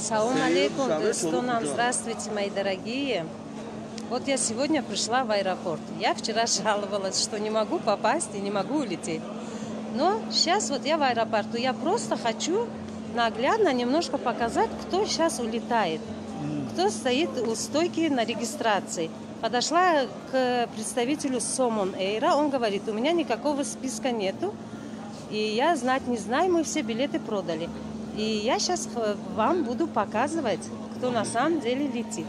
Салам алейкум, Дустунам, здравствуйте, мои дорогие. Вот я сегодня пришла в аэропорт. Я вчера жаловалась, что не могу попасть и не могу улететь. Но сейчас вот я в аэропорту. Я просто хочу наглядно немножко показать, кто сейчас улетает. Кто стоит у стойки на регистрации. Подошла к представителю Somon Air. Он говорит, у меня никакого списка нету. И я знать не знаю, мы все билеты продали. И я сейчас вам буду показывать, кто на самом деле летит.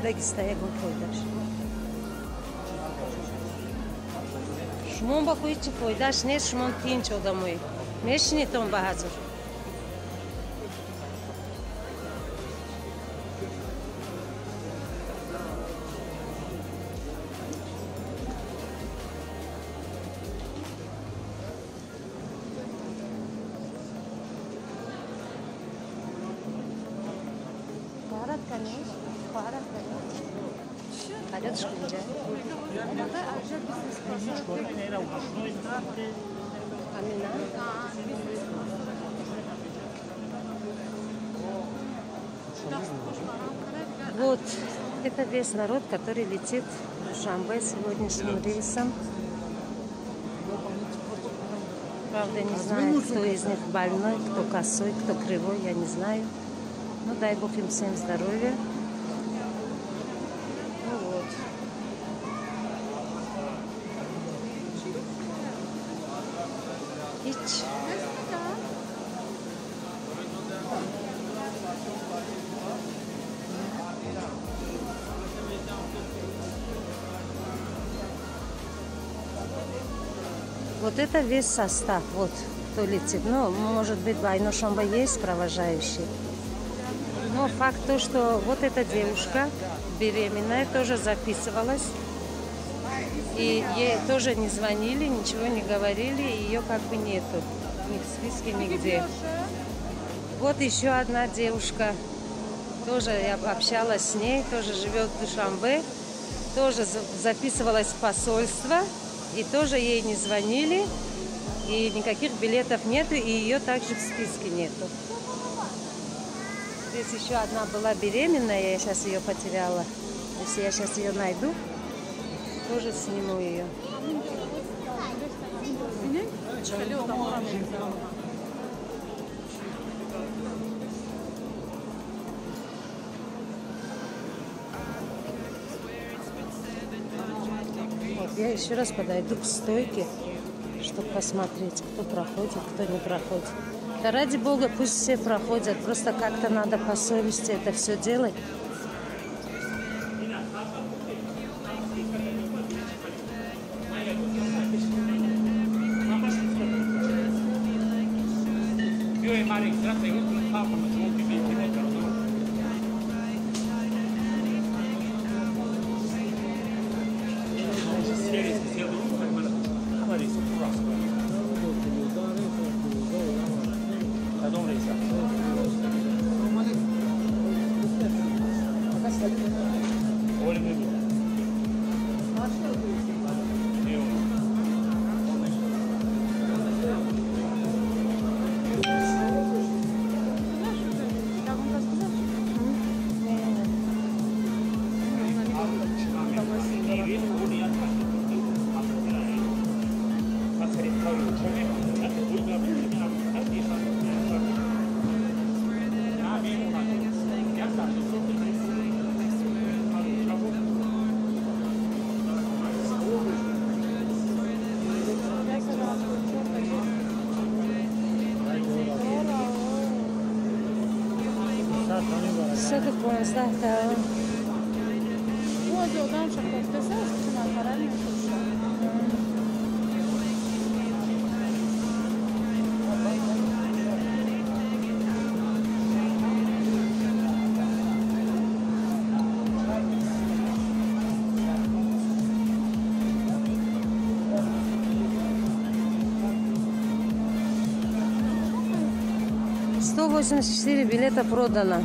Дагестаягон койдаш. Шумон ба койчи койдаш не шумон тинч одамой. Мешинитон ба ҳазур. Вот, это весь народ, который летит в Душанбе сегодняшним рейсом. Правда, не знаю, кто из них больной, кто косой, кто кривой, я не знаю. Ну, дай Бог им всем здоровья. Ну вот. Ич. Вот это весь состав, вот кто летит. Ну, может быть, в Айношамбе есть провожающие. Но факт то, что вот эта девушка беременная тоже записывалась. И ей тоже не звонили, ничего не говорили, ее как бы нету. Ни в списке, нигде. Вот еще одна девушка. Тоже я общалась с ней, тоже живет в Душанбе. Тоже записывалась в посольство. И тоже ей не звонили, и никаких билетов нету, и ее также в списке нету. Здесь еще одна была беременная, я сейчас ее потеряла. Если я сейчас ее найду, тоже сниму ее. Я еще раз подойду к стойке, чтобы посмотреть, кто проходит, кто не проходит. Да ради Бога, пусть все проходят, просто как-то надо по совести это все делать. билету 15 та. Вот одам шахтаста на параллельно. $184 билета продано,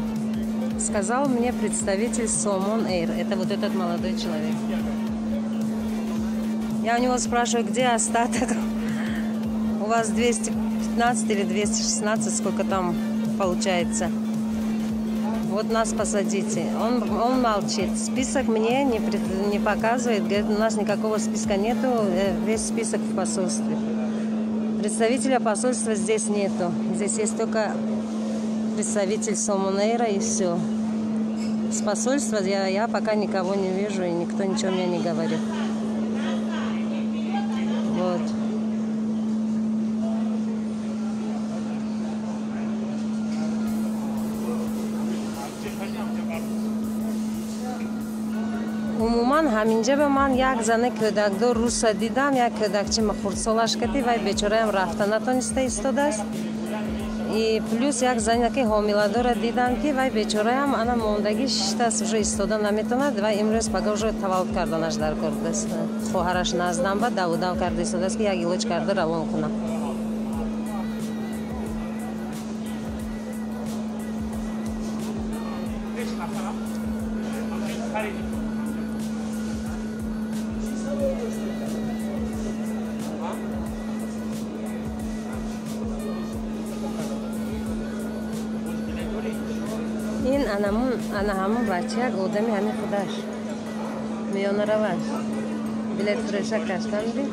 сказал мне представитель Somon Air. Это вот этот молодой человек. Я у него спрашиваю, где остаток? У вас 215 или 216, сколько там получается? Вот нас посадите. Он молчит. Список мне не показывает. Говорит, у нас никакого списка нету. Весь список в посольстве. Представителя посольства здесь нету. Здесь есть только представитель Somon Air и все. С посольства я пока никого не вижу, и никто ничего мне не говорит. Вот. умуман ҳаминҷа ба ман як зана кӯдакдор руса дидам, як кӯдакчи хурдсолаш кати вай бечораам рафта натониста истодааст. И плюс як занаки ҳомиладора дидам ки вай бечораам ана мондаги шиштааст, уже истода наметавонад. Вай имрӯз пага уже таваллуд карданаш дар кордааст. хоҳараш наздам ба давудав карда истодааст ки як илоҷ карда равон кунам. ин ана ҳамон бача як одами ҳамин худаш меёнаравад билет фуреша каштанди.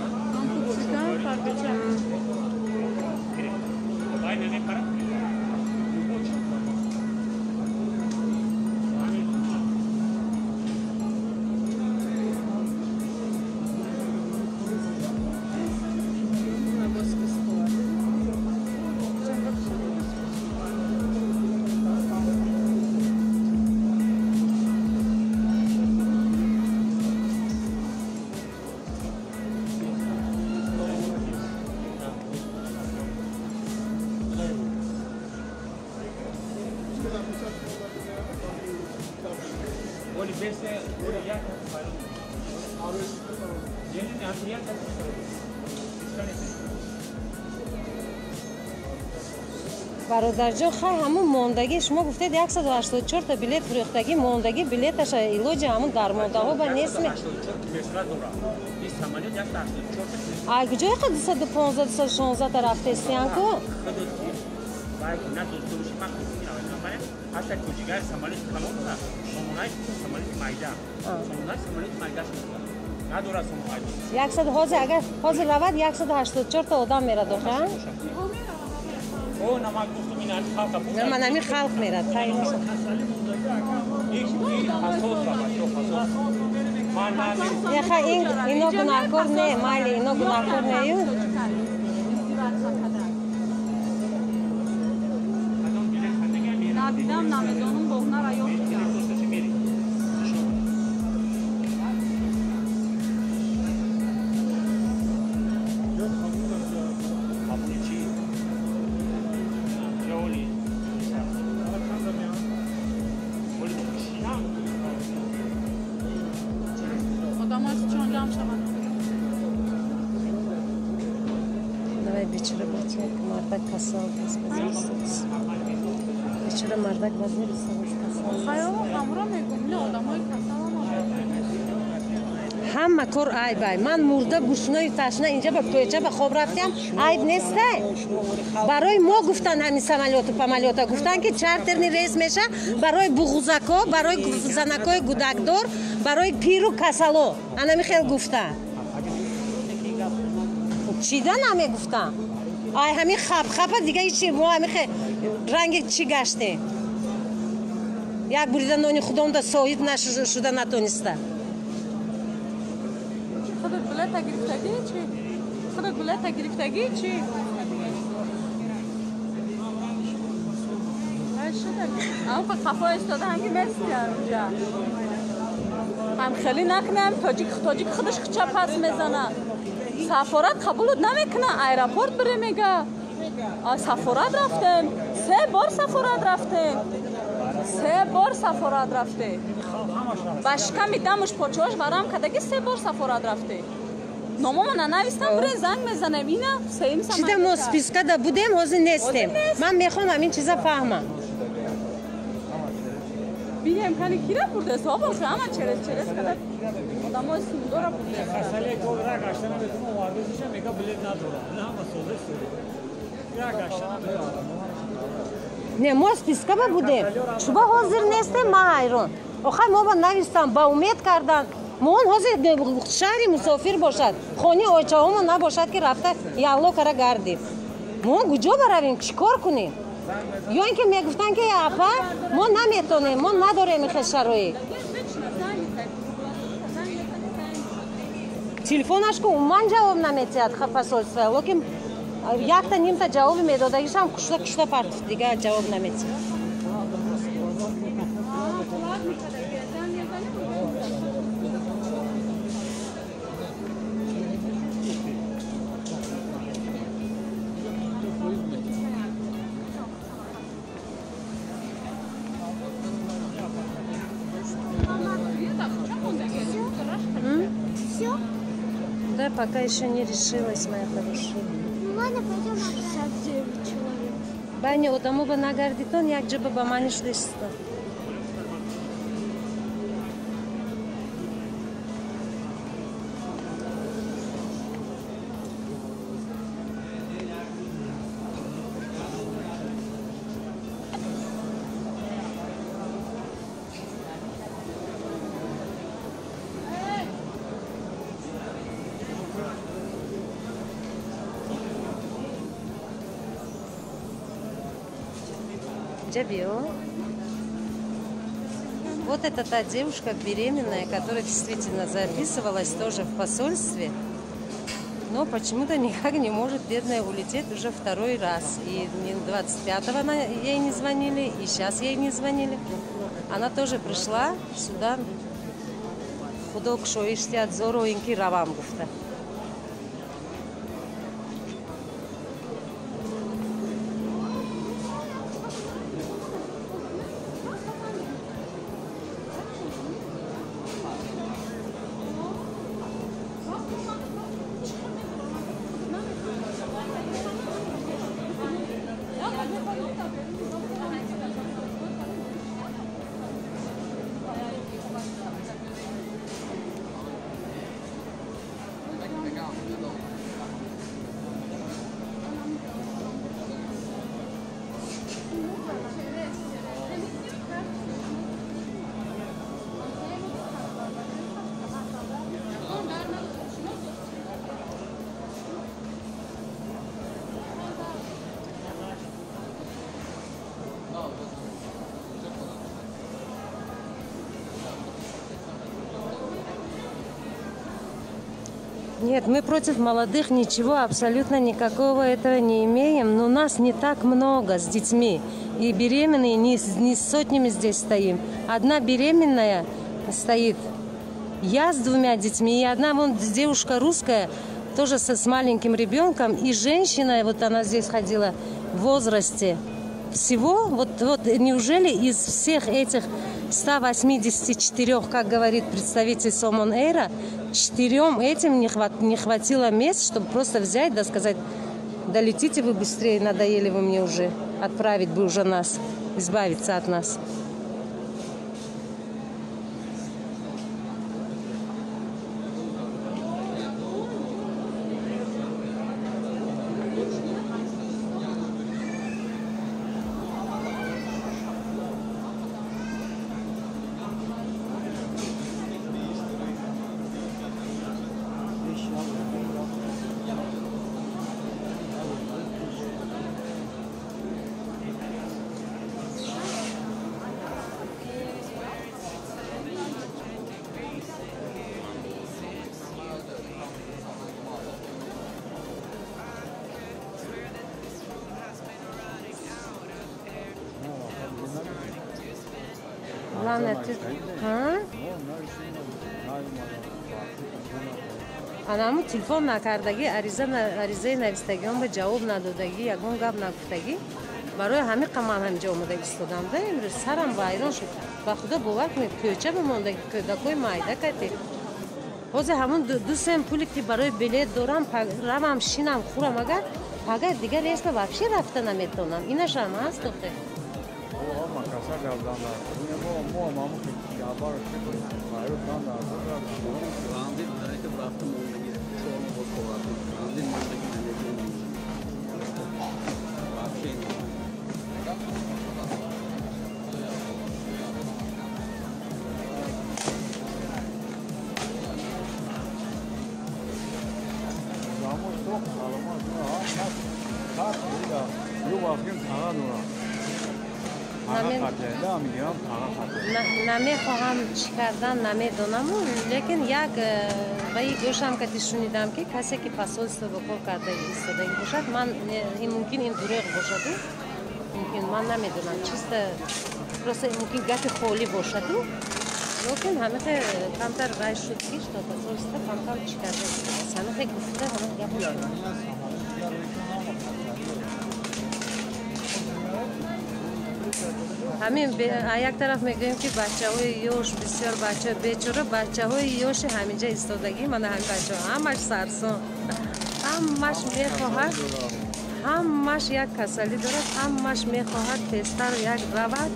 бародарҷон хай ҳамун мондаги шумо гуфтед 184 та билет фурӯхтагӣ мондаги билеташа илоҷи ҳамун дармондаҳо ба нест ай куҷои қа 215 216 та рафтестиянку ҳозир равад 184 та одам мерад оха ман ҳамин халқ мерад ино гунаҳкор не майли ино гунаҳкор нею надидам намедонам бохнара ёд кард давай бечора бача мардак касал бечора мардак вазирисавоз касал хаёла ҳамра мегум не одамои касала ҳама кор айб ай ман мурда гӯшнои ташна инҷа ба пӯча ба хоб рафтам айб нестай барои мо гуфтан ҳамин самолёту памолёта гуфтан ки чартерни рейс меша барои буғузако барои занакои гудакдор барои пиру касало анами хел гуфтан чида намегуфтам ай ҳамин хапхапа дига ичи мо ҳамин ранги чӣ гаштем як бурида нони худомда соҳиб нашуда натониста худат билета гирифтагӣ чи худат билета гирифтагӣ чи ай اما خفا استاده هنگی مرسی اونجا هم خیلی نکنم تاجیک خودش چه پس میزنه سفارت قبول نمیکنه ایرپورت بره میگه سفارت رفتم 3 بار سفارت رفته باشکا میدمش پاچه‌اش برام کداگی 3 بار سفارت رفته ناممون ننویسم بره زنگ میزنه اینا سیم سما چیزا ما سپیسکا دا بودیم حاضر نیستیم من میخوام همین چیزا فهمم بیم خیلی کیره بوده صاحب باشه اما چرس کده آدمای سوندورا بوده مسئله گل را گشتن بدون مواردش میگه بلیط نداره نه مسئله است را گشتن نه ما سپیسکا با بودیم شما حاضر نیستیم ما حیران آخه ما با نویستم با امید کردن ما اون حاضر شهری مسافر باشد خانی آیچه همون نباشد که رفته یالو کره گردیم ما کجا برویم چیکار کنیم یا اینکه میگفتن که اپا ما نمیتونیم ما نداریم این شرایط تلفنش که من جواب نمیدهد خفاسلسه لیکن یک تا نیم تا جواب میداده ایشم کشته پرت دیگه جواب نمیدهد Да, пока еще не решилась, моя хорошая. Ну ладно, пойдем обсуждать 9 человек. Баня, одному бы на гардитон, як джиба бамани шлишто. Джабио. Вот это та девушка беременная, которая действительно записывалась тоже в посольстве, но почему-то никак не может бедная улететь уже второй раз. И 25-го ей не звонили, и сейчас ей не звонили. Она тоже пришла сюда. Худок шоишти от зору инки равам гуфта. Нет, мы против молодых ничего, абсолютно никакого этого не имеем. Но нас не так много с детьми. И беременные не с сотнями здесь стоим. Одна беременная стоит. Я с 2 детьми. И одна вон девушка русская, тоже с маленьким ребенком. И женщина, вот она здесь ходила в возрасте. Всего, вот неужели из всех этих 184, как говорит представитель Somon Air, 4 этим не хватило мест, чтобы просто взять, да сказать, да летите вы быстрее, надоели вы мне уже, отправить бы уже нас, избавиться от нас. главное, ты... А? Анаму телефон накардаги, аризаи навистагион ба ҷавоб надодаги, ягон гап нагуфтаги, барои ҳами қаман ҳамҷа омода истодамда. Имрӯз сарам вайрон шуд. Ба худо бовар кунед, кӯча бимондаги кӯдакои майда кати. ҳозир ҳамун дусем пули ки барои билет дорам, равам шинам хӯрам, агар дигар рейсда вообще рафта наметавонам. Инашам ҳаст духте. намехоҳам чӣ кардан намедонаму, лекин як ба и гӯшам кати шунидам ки касе ки посольство ба кор карда истодаги бошад, ман мумкин ин дуреғ бошаду, мумкин ман намедонам, чиста просто мумкин гапи холӣ бошаду, лекин ҳамихе камтар рай шуд ки што посольство камтар чӣ карда истодаст, ҳамихе гуфта ҳама гап шуд. ҳамин як тараф мегӯем ки бачаҳои ёш, бисёр бача бечора бачаҳои ёши ҳаминҷа истодагӣ, мана ҳамин бачаҳо ҳамаш сарсон, ҳамаш мехоҳад, ҳамаш як касалӣ дорад, ҳамаш мехоҳад тезтар як равад,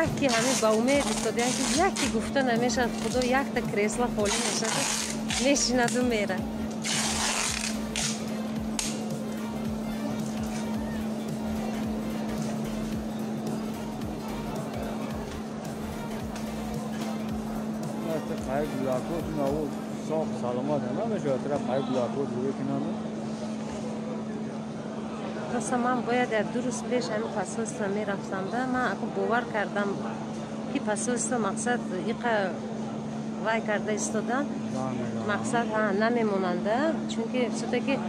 як ки ҳамин ба умед истодаям ки як ки гуфта намешавад, худо якта кресла холӣ мешавад, мешинаду мерад. Просто ман бояд як ду рӯз пеш ҳамин посольство мерафтамда, ман ако бовар кардам ки посольство мақсад иқа вай карда истодан, мақсад намемонанда, чунки все-таки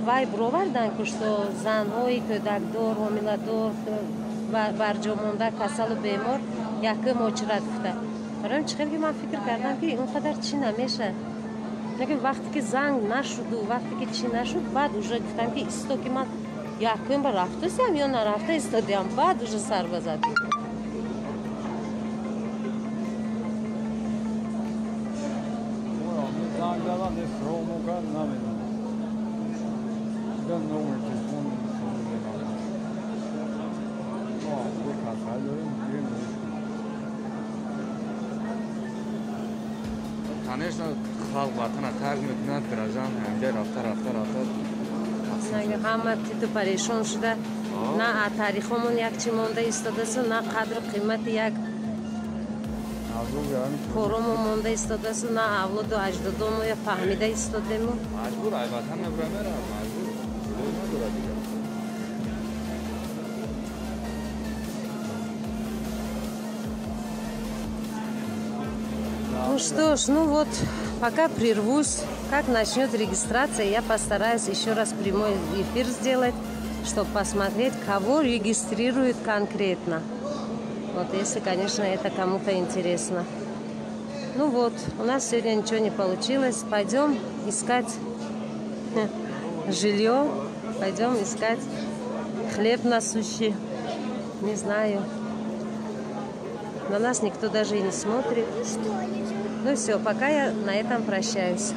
вай бировардан ку што занҳои кӯдакдор, ҳомиладор, барҷомонда, касалу бемор якм очрат гуфта. бароим чӣ хел ки ман фикр кардам ки он қадар чӣ намешавад, лекин вақте ки занг нашуду, вақте ки чӣ нашуд, баъд уже гуфтам ки исто ки ман якм ба рафтасам ё нарафта истодиам, баъд уже сар ба задем. Конечно, халк ватана тарк мекунад, граждан ҳамҷа рафта. ҳама титу парешон шуда, на таърихомон як чӣ монда истодасу, на қадру қимати як коромон монда истодасу, на авлоду аҷдодомо я фаҳмида истодему. Маҷбур айватан мебура мера, маҷбур надора дигар. Ну что ж, ну вот, пока прервусь. Как начнет регистрация, я постараюсь еще раз прямой эфир сделать, чтобы посмотреть, кого регистрируют конкретно. Вот, если, конечно, это кому-то интересно. Ну вот, у нас сегодня ничего не получилось. Пойдем искать жилье, пойдем искать хлеб насущий. Не знаю. На нас никто даже и не смотрит. Ну все, пока я на этом прощаюсь.